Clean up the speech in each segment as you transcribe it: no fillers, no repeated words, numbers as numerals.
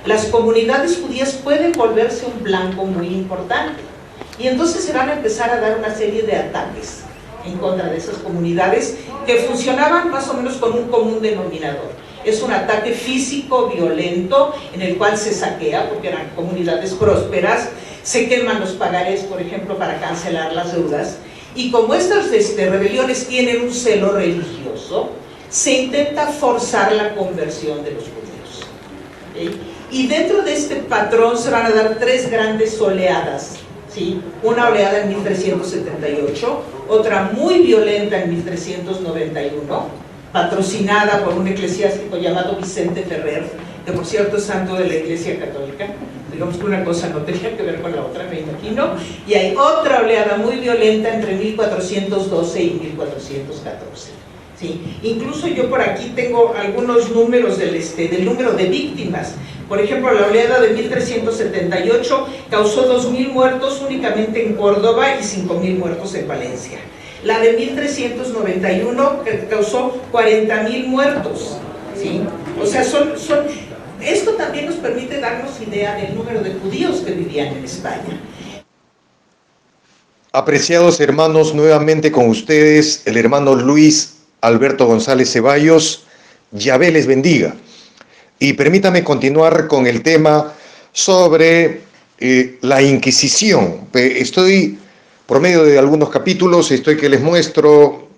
las comunidades judías pueden volverse un blanco muy importante. Y entonces se van a empezar a dar una serie de ataques en contra de esas comunidades que funcionaban más o menos con un común denominador. Es un ataque físico, violento, en el cual se saquea, porque eran comunidades prósperas, se queman los pagarés, por ejemplo, para cancelar las deudas, y como estas rebeliones tienen un celo religioso, se intenta forzar la conversión de los judíos. ¿Okay? Y dentro de este patrón se van a dar tres grandes oleadas. ¿Sí? Una oleada en 1378, otra muy violenta en 1391, patrocinada por un eclesiástico llamado Vicente Ferrer, que por cierto es santo de la Iglesia Católica. Digamos que una cosa no tenía que ver con la otra, me imagino. Y hay otra oleada muy violenta entre 1412 y 1414. ¿Sí? Incluso yo por aquí tengo algunos números del número de víctimas. Por ejemplo, la oleada de 1378 causó 2.000 muertos únicamente en Córdoba y 5.000 muertos en Valencia. La de 1391 causó 40.000 muertos. ¿Sí? O sea, esto también nos permite darnos idea del número de judíos que vivían en España. Apreciados hermanos, nuevamente con ustedes el hermano Luis Alberto González Ceballos. Yahvé les bendiga. Y permítame continuar con el tema sobre la Inquisición. Estoy, por medio de algunos capítulos, que les muestro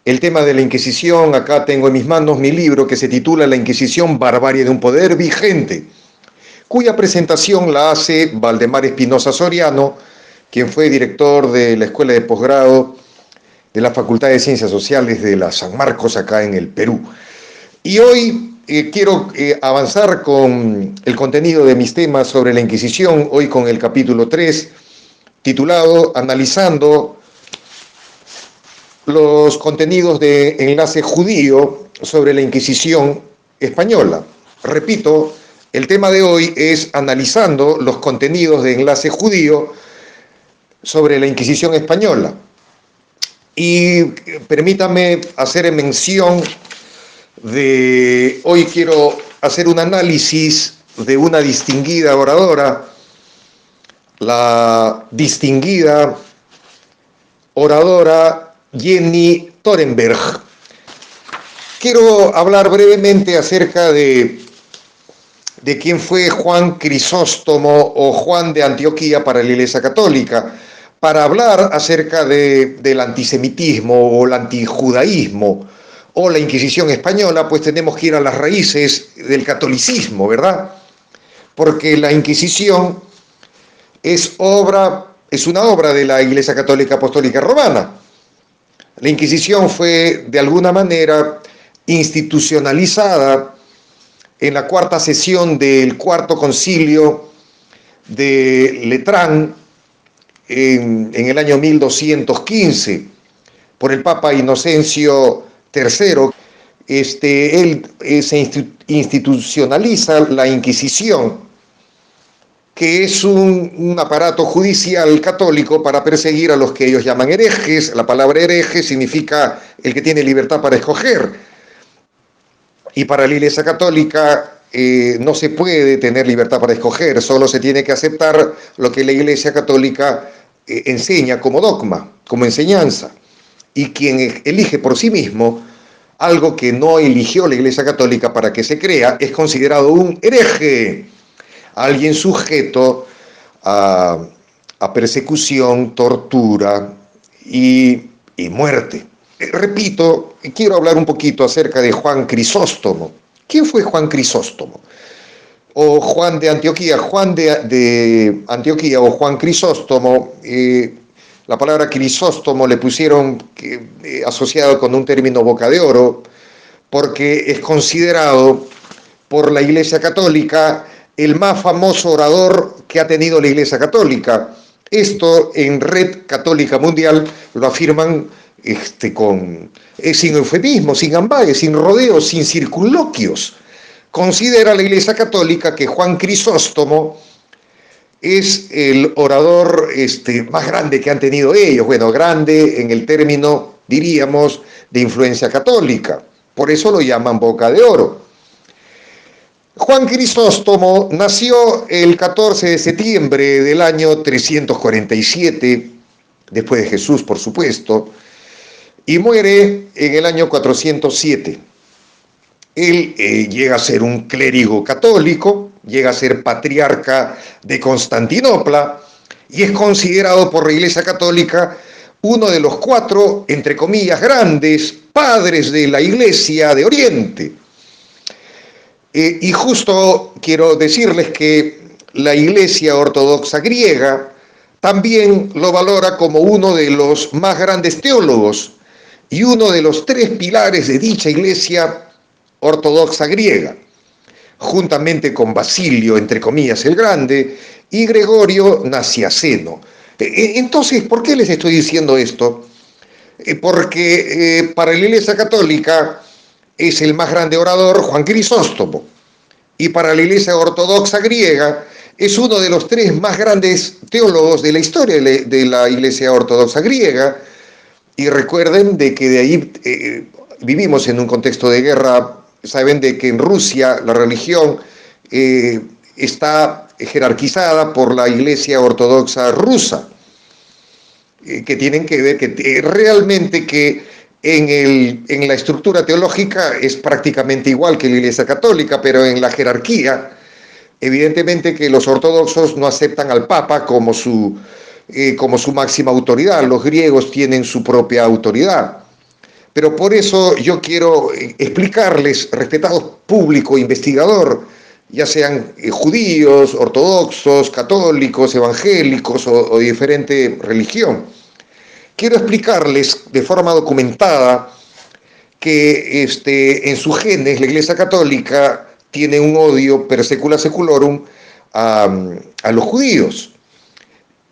el tema de la Inquisición. Acá tengo en mis manos mi libro que se titula La Inquisición, barbarie de un poder vigente, cuya presentación la hace Valdemar Espinosa Soriano, quien fue director de la Escuela de Posgrado de la Facultad de Ciencias Sociales de la San Marcos, acá en el Perú. Y hoy quiero avanzar con el contenido de mis temas sobre la Inquisición, hoy con el capítulo 3, titulado Analizando los contenidos de Enlace Judío sobre la Inquisición española. Repito, el tema de hoy es analizando los contenidos de Enlace Judío sobre la Inquisición española. Y permítame hacer mención hoy quiero hacer un análisis de una distinguida oradora, la distinguida oradora Jenny Torenberg. Quiero hablar brevemente acerca de quién fue Juan Crisóstomo o Juan de Antioquía para la Iglesia Católica, para hablar acerca del antisemitismo o el antijudaísmo o la Inquisición española, pues tenemos que ir a las raíces del catolicismo, ¿verdad? Porque la Inquisición es una obra de la Iglesia Católica Apostólica Romana. La Inquisición fue, de alguna manera, institucionalizada en la cuarta sesión del Cuarto Concilio de Letrán en el año 1215 por el Papa Inocencio III. Él se institucionaliza la Inquisición, que es un aparato judicial católico para perseguir a los que ellos llaman herejes. La palabra hereje significa el que tiene libertad para escoger. Y para la Iglesia Católica no se puede tener libertad para escoger, solo se tiene que aceptar lo que la Iglesia Católica enseña como dogma, como enseñanza. Y quien elige por sí mismo algo que no eligió la Iglesia Católica para que se crea, es considerado un hereje, alguien sujeto a persecución, tortura y muerte. Repito, quiero hablar un poquito acerca de Juan Crisóstomo. ¿Quién fue Juan Crisóstomo? O Juan de Antioquía. Juan de Antioquía o Juan Crisóstomo, la palabra Crisóstomo le pusieron asociado con un término boca de oro, porque es considerado por la Iglesia Católica el más famoso orador que ha tenido la Iglesia Católica. Esto en Red Católica Mundial lo afirman sin eufemismo, sin ambages, sin rodeos, sin circunloquios. Considera la Iglesia Católica que Juan Crisóstomo es el orador más grande que han tenido ellos. Bueno, grande en el término, diríamos, de influencia católica. Por eso lo llaman boca de oro. Juan Crisóstomo nació el 14 de septiembre del año 347, después de Jesús, por supuesto, y muere en el año 407. Él llega a ser un clérigo católico, llega a ser patriarca de Constantinopla y es considerado por la Iglesia Católica uno de los 4, entre comillas, grandes padres de la Iglesia de Oriente. Y justo quiero decirles que la Iglesia Ortodoxa griega también lo valora como uno de los más grandes teólogos y uno de los 3 pilares de dicha Iglesia Ortodoxa griega, juntamente con Basilio, entre comillas, el Grande, y Gregorio Nacianceno. Entonces, ¿por qué les estoy diciendo esto? Porque para la Iglesia Católica es el más grande orador Juan Crisóstomo, y para la Iglesia Ortodoxa griega es uno de los 3 más grandes teólogos de la historia de la Iglesia Ortodoxa griega. Y recuerden de que de ahí vivimos en un contexto de guerra. Saben de que en Rusia la religión está jerarquizada por la Iglesia Ortodoxa rusa, que tienen que ver que realmente que en la estructura teológica es prácticamente igual que la Iglesia Católica, pero en la jerarquía, evidentemente que los ortodoxos no aceptan al Papa como su máxima autoridad. Los griegos tienen su propia autoridad. Pero por eso yo quiero explicarles, respetado público investigador, ya sean judíos, ortodoxos, católicos, evangélicos o de diferente religión, quiero explicarles de forma documentada que en sus genes la Iglesia Católica tiene un odio per secula seculorum a los judíos,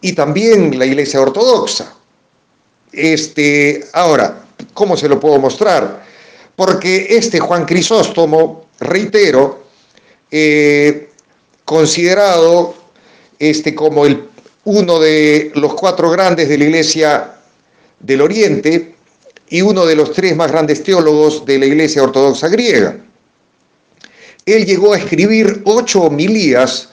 y también la Iglesia Ortodoxa. Ahora, ¿cómo se lo puedo mostrar? Porque Juan Crisóstomo, reitero, considerado como uno de los 4 grandes de la Iglesia del Oriente y uno de los 3 más grandes teólogos de la Iglesia Ortodoxa griega. Él llegó a escribir 8 homilías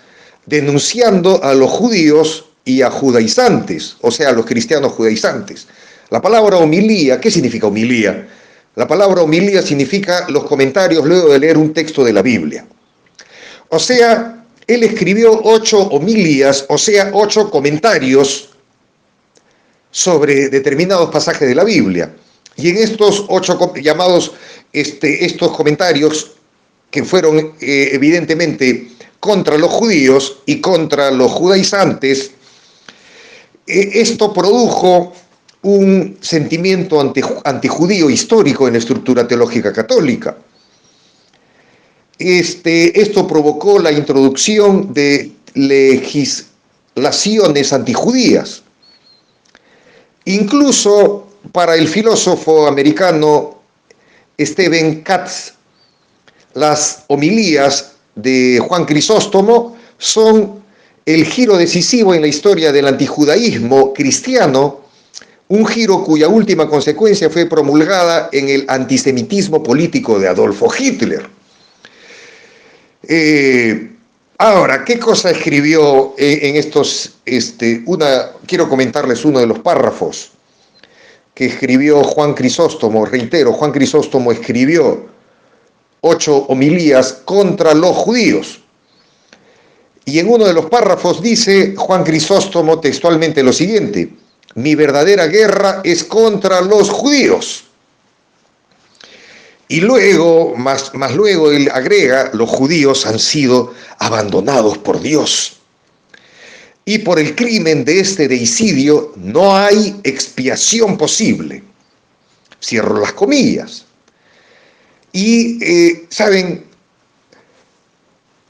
denunciando a los judíos y a judaizantes, o sea, a los cristianos judaizantes. La palabra homilía, ¿qué significa homilía? La palabra homilía significa los comentarios luego de leer un texto de la Biblia. O sea, él escribió 8 homilías, o sea, 8 comentarios sobre determinados pasajes de la Biblia. Y en estos 8 llamados, estos comentarios, que fueron evidentemente contra los judíos y contra los judaizantes, esto produjo un sentimiento antijudío histórico en la estructura teológica católica. Esto provocó la introducción de legislaciones antijudías. Incluso para el filósofo americano Stephen Katz, las homilías de Juan Crisóstomo son el giro decisivo en la historia del antijudaísmo cristiano, un giro cuya última consecuencia fue promulgada en el antisemitismo político de Adolfo Hitler. Ahora, ¿qué cosa escribió en estos? Quiero comentarles uno de los párrafos que escribió Juan Crisóstomo. Reitero, Juan Crisóstomo escribió 8 homilías contra los judíos. Y en uno de los párrafos dice Juan Crisóstomo textualmente lo siguiente: mi verdadera guerra es contra los judíos. Y luego, más luego él agrega, los judíos han sido abandonados por Dios. Y por el crimen de este deicidio no hay expiación posible. Cierro las comillas. Y, ¿saben?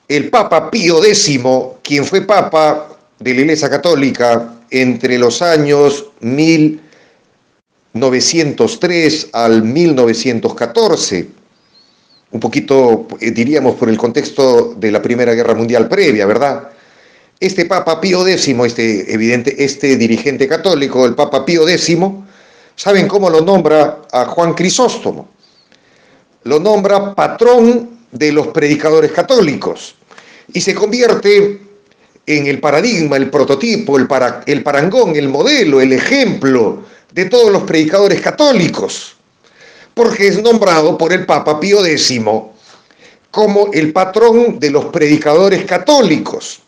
El Papa Pío X, quien fue Papa de la Iglesia Católica entre los años 1903 al 1914, un poquito, diríamos, por el contexto de la Primera Guerra Mundial previa, ¿verdad? Este Papa Pío X, este dirigente católico, el Papa Pío X, ¿saben cómo lo nombra a Juan Crisóstomo? Lo nombra patrón de los predicadores católicos y se convierte en el paradigma, el prototipo, el parangón, el modelo, el ejemplo de todos los predicadores católicos, porque es nombrado por el Papa Pío X como el patrón de los predicadores católicos.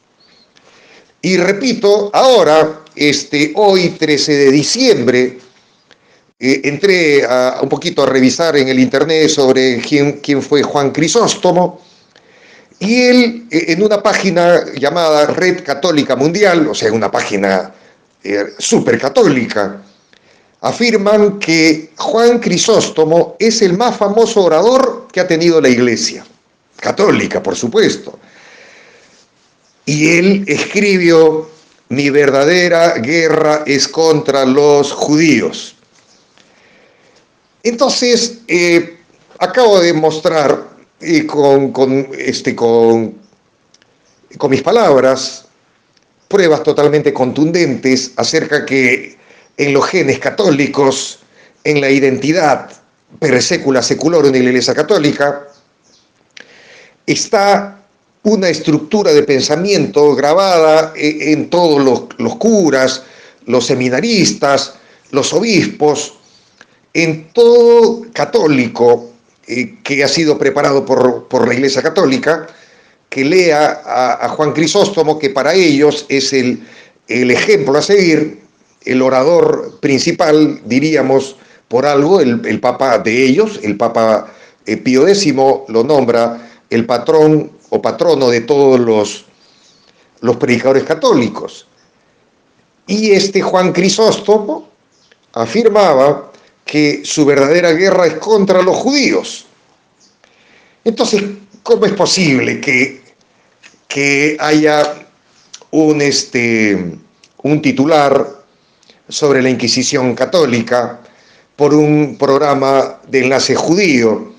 Y repito, ahora, hoy 13 de diciembre, entré un poquito a revisar en el internet sobre quién fue Juan Crisóstomo, y él, en una página llamada Red Católica Mundial, o sea, una página súper católica, afirman que Juan Crisóstomo es el más famoso orador que ha tenido la Iglesia católica, por supuesto. Y él escribió: mi verdadera guerra es contra los judíos. Entonces, acabo de mostrar con mis palabras pruebas totalmente contundentes acerca que en los genes católicos, en la identidad per secula seculorum de la Iglesia Católica, está una estructura de pensamiento grabada en todos los curas, los seminaristas, los obispos, en todo católico que ha sido preparado por la Iglesia Católica, que lea a Juan Crisóstomo, que para ellos es el ejemplo a seguir, el orador principal, diríamos, por algo, el Papa de ellos, el Papa Pío X lo nombra el patrón o patrono de todos los predicadores católicos. Y Juan Crisóstomo afirmaba que su verdadera guerra es contra los judíos. Entonces, ¿cómo es posible que haya un titular sobre la Inquisición católica por un programa de Enlace Judío,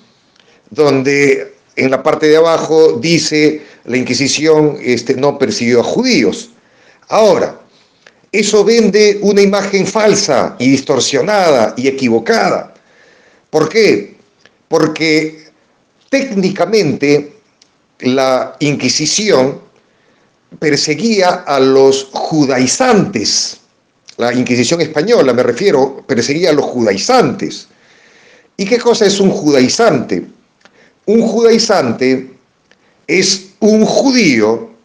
donde en la parte de abajo dice la Inquisición no persiguió a judíos? Ahora, eso vende una imagen falsa y distorsionada y equivocada. ¿Por qué? Porque técnicamente la Inquisición perseguía a los judaizantes. La Inquisición española, me refiero, perseguía a los judaizantes. ¿Y qué cosa es un judaizante? Un judaizante es un judío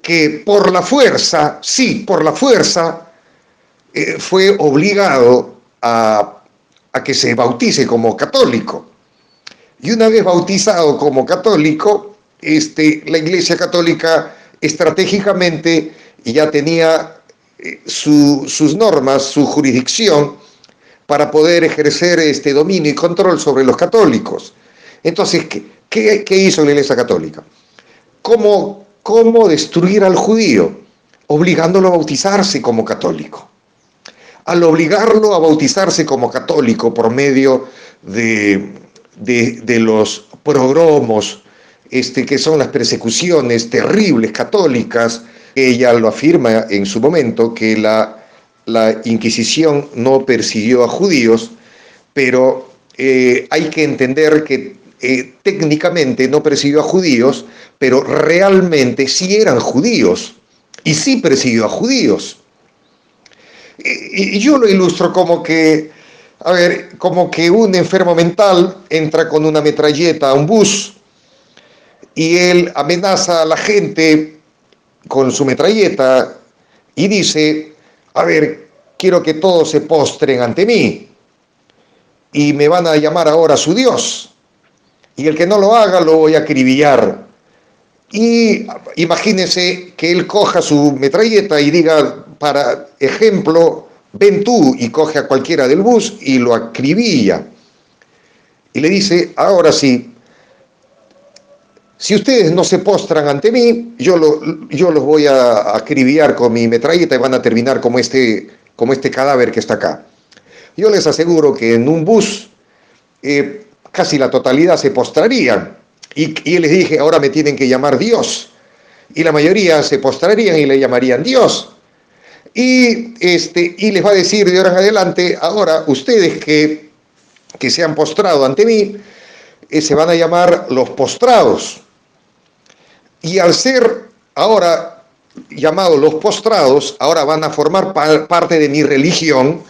que por la fuerza, sí, por la fuerza, fue obligado a que se bautice como católico. Y una vez bautizado como católico, la Iglesia Católica estratégicamente ya tenía sus normas, su jurisdicción, para poder ejercer dominio y control sobre los católicos. Entonces, ¿qué hizo la Iglesia Católica? ¿Cómo destruir al judío? Obligándolo a bautizarse como católico. Al obligarlo a bautizarse como católico por medio de los pogromos, que son las persecuciones terribles católicas, ella lo afirma en su momento, que la Inquisición no persiguió a judíos, pero hay que entender que técnicamente no persiguió a judíos, pero realmente sí eran judíos y sí persiguió a judíos. Y yo lo ilustro como que un enfermo mental entra con una metralleta a un bus y él amenaza a la gente con su metralleta y dice: a ver, quiero que todos se postren ante mí y me van a llamar ahora su Dios, y el que no lo haga lo voy a acribillar. Y imagínense que él coja su metralleta y diga, para ejemplo, ven tú, y coge a cualquiera del bus y lo acribilla. Y le dice: ahora sí, si ustedes no se postran ante mí, yo los voy a acribillar con mi metralleta y van a terminar como este cadáver que está acá. Yo les aseguro que en un bus casi la totalidad se postrarían. Y les dije: ahora me tienen que llamar Dios. Y la mayoría se postrarían y le llamarían Dios. Y les va a decir de ahora en adelante: ahora ustedes que se han postrado ante mí, se van a llamar los postrados. Y al ser ahora llamados los postrados, ahora van a formar parte de mi religión,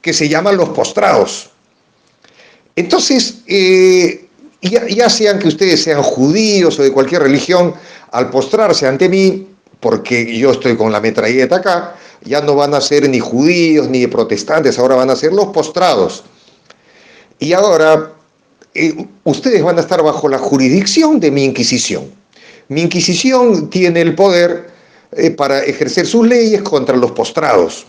que se llaman los postrados. Entonces, ya sean que ustedes sean judíos o de cualquier religión, al postrarse ante mí, porque yo estoy con la metralleta acá, ya no van a ser ni judíos ni protestantes, ahora van a ser los postrados. Y ahora ustedes van a estar bajo la jurisdicción de mi Inquisición. Mi Inquisición tiene el poder para ejercer sus leyes contra los postrados.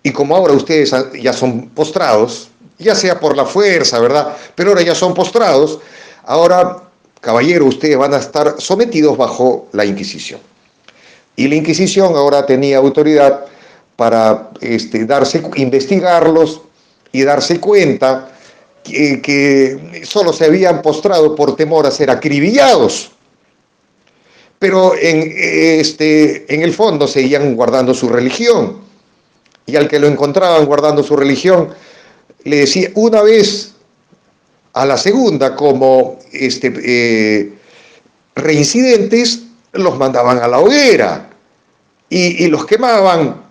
Y como ahora ustedes ya son postrados, ya sea por la fuerza, ¿verdad? Pero ahora ya son postrados, ahora, caballero, ustedes van a estar sometidos bajo la Inquisición. Y la Inquisición ahora tenía autoridad para investigarlos y darse cuenta que solo se habían postrado por temor a ser acribillados. Pero en el fondo seguían guardando su religión. Y al que lo encontraban guardando su religión, le decía una vez a la segunda, como reincidentes, los mandaban a la hoguera y los quemaban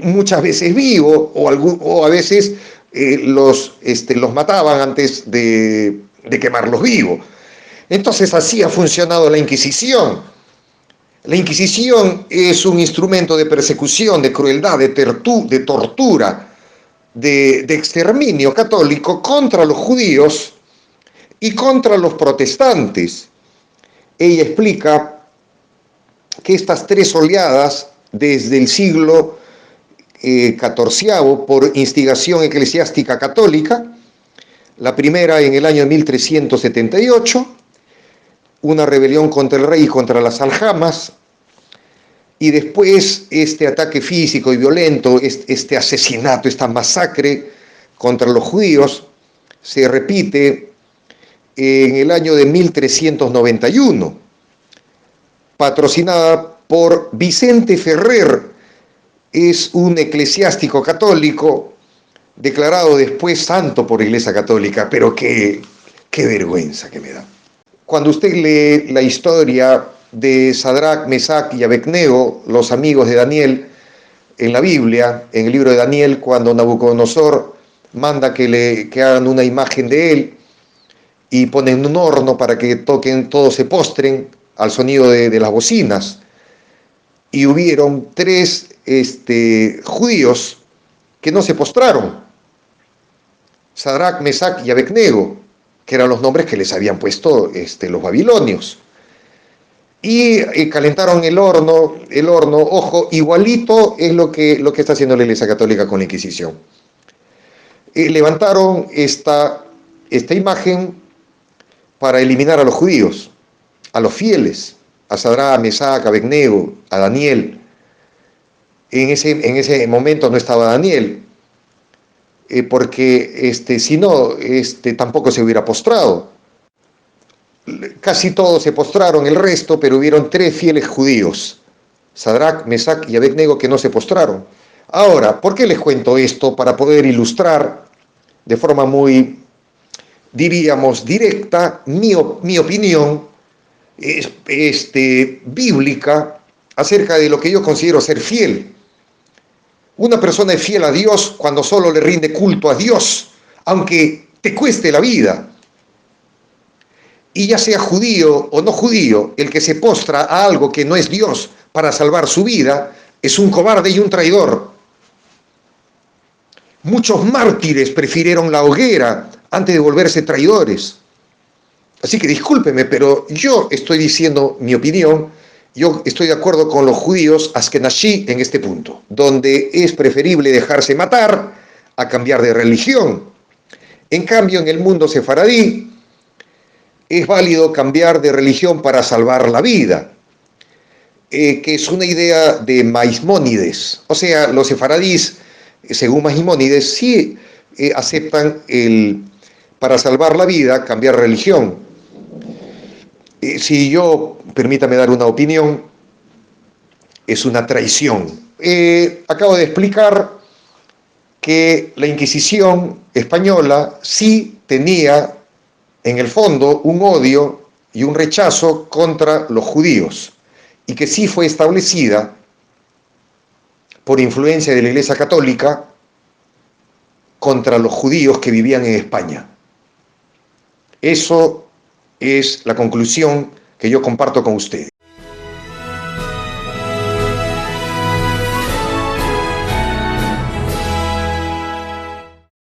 muchas veces vivos o a veces los mataban antes de quemarlos vivos. Entonces así ha funcionado la Inquisición. La Inquisición es un instrumento de persecución, de crueldad, de tortura, de exterminio católico contra los judíos y contra los protestantes. Ella explica que estas tres oleadas, desde el siglo XIV, por instigación eclesiástica católica, la primera en el año 1378, una rebelión contra el rey y contra las aljamas, y después este ataque físico y violento, este asesinato, esta masacre contra los judíos, se repite en el año de 1391, patrocinada por Vicente Ferrer. Es un eclesiástico católico declarado después santo por la Iglesia Católica, pero qué vergüenza que me da. Cuando usted lee la historia de Sadrach, Mesach y Abednego, los amigos de Daniel, en la Biblia, en el libro de Daniel, cuando Nabucodonosor manda que hagan una imagen de él y ponen un horno para que todos se postren al sonido de las bocinas. Y hubieron tres judíos que no se postraron: Sadrach, Mesach y Abednego, que eran los nombres que les habían puesto los babilonios. Y calentaron el horno, ojo, igualito es lo que está haciendo la Iglesia Católica con la Inquisición. Levantaron esta imagen para eliminar a los judíos, a los fieles, a Sadrach, Mesach, Abednego, a Daniel. En ese momento no estaba Daniel, porque si no, tampoco se hubiera postrado. Casi todos se postraron, el resto, pero hubieron tres fieles judíos, Sadrach, Mesach y Abednego, que no se postraron. Ahora, ¿por qué les cuento esto? Para poder ilustrar de forma muy, diríamos, directa mi opinión bíblica acerca de lo que yo considero ser fiel. Una persona es fiel a Dios cuando solo le rinde culto a Dios, aunque te cueste la vida. Y ya sea judío o no judío, el que se postra a algo que no es Dios para salvar su vida es un cobarde y un traidor. Muchos mártires prefirieron la hoguera antes de volverse traidores. Así que discúlpeme, pero yo estoy diciendo mi opinión. Yo estoy de acuerdo con los judíos askenazí en este punto, donde es preferible dejarse matar a cambiar de religión. En cambio, en el mundo sefaradí es válido cambiar de religión para salvar la vida, que es una idea de Maimónides. O sea, los sefaradíes, según Maimónides, sí aceptan para salvar la vida, cambiar religión. Si yo, permítame dar una opinión, es una traición. Acabo de explicar que la Inquisición española sí tenía en el fondo, un odio y un rechazo contra los judíos, y que sí fue establecida por influencia de la Iglesia Católica contra los judíos que vivían en España. Eso es la conclusión que yo comparto con ustedes.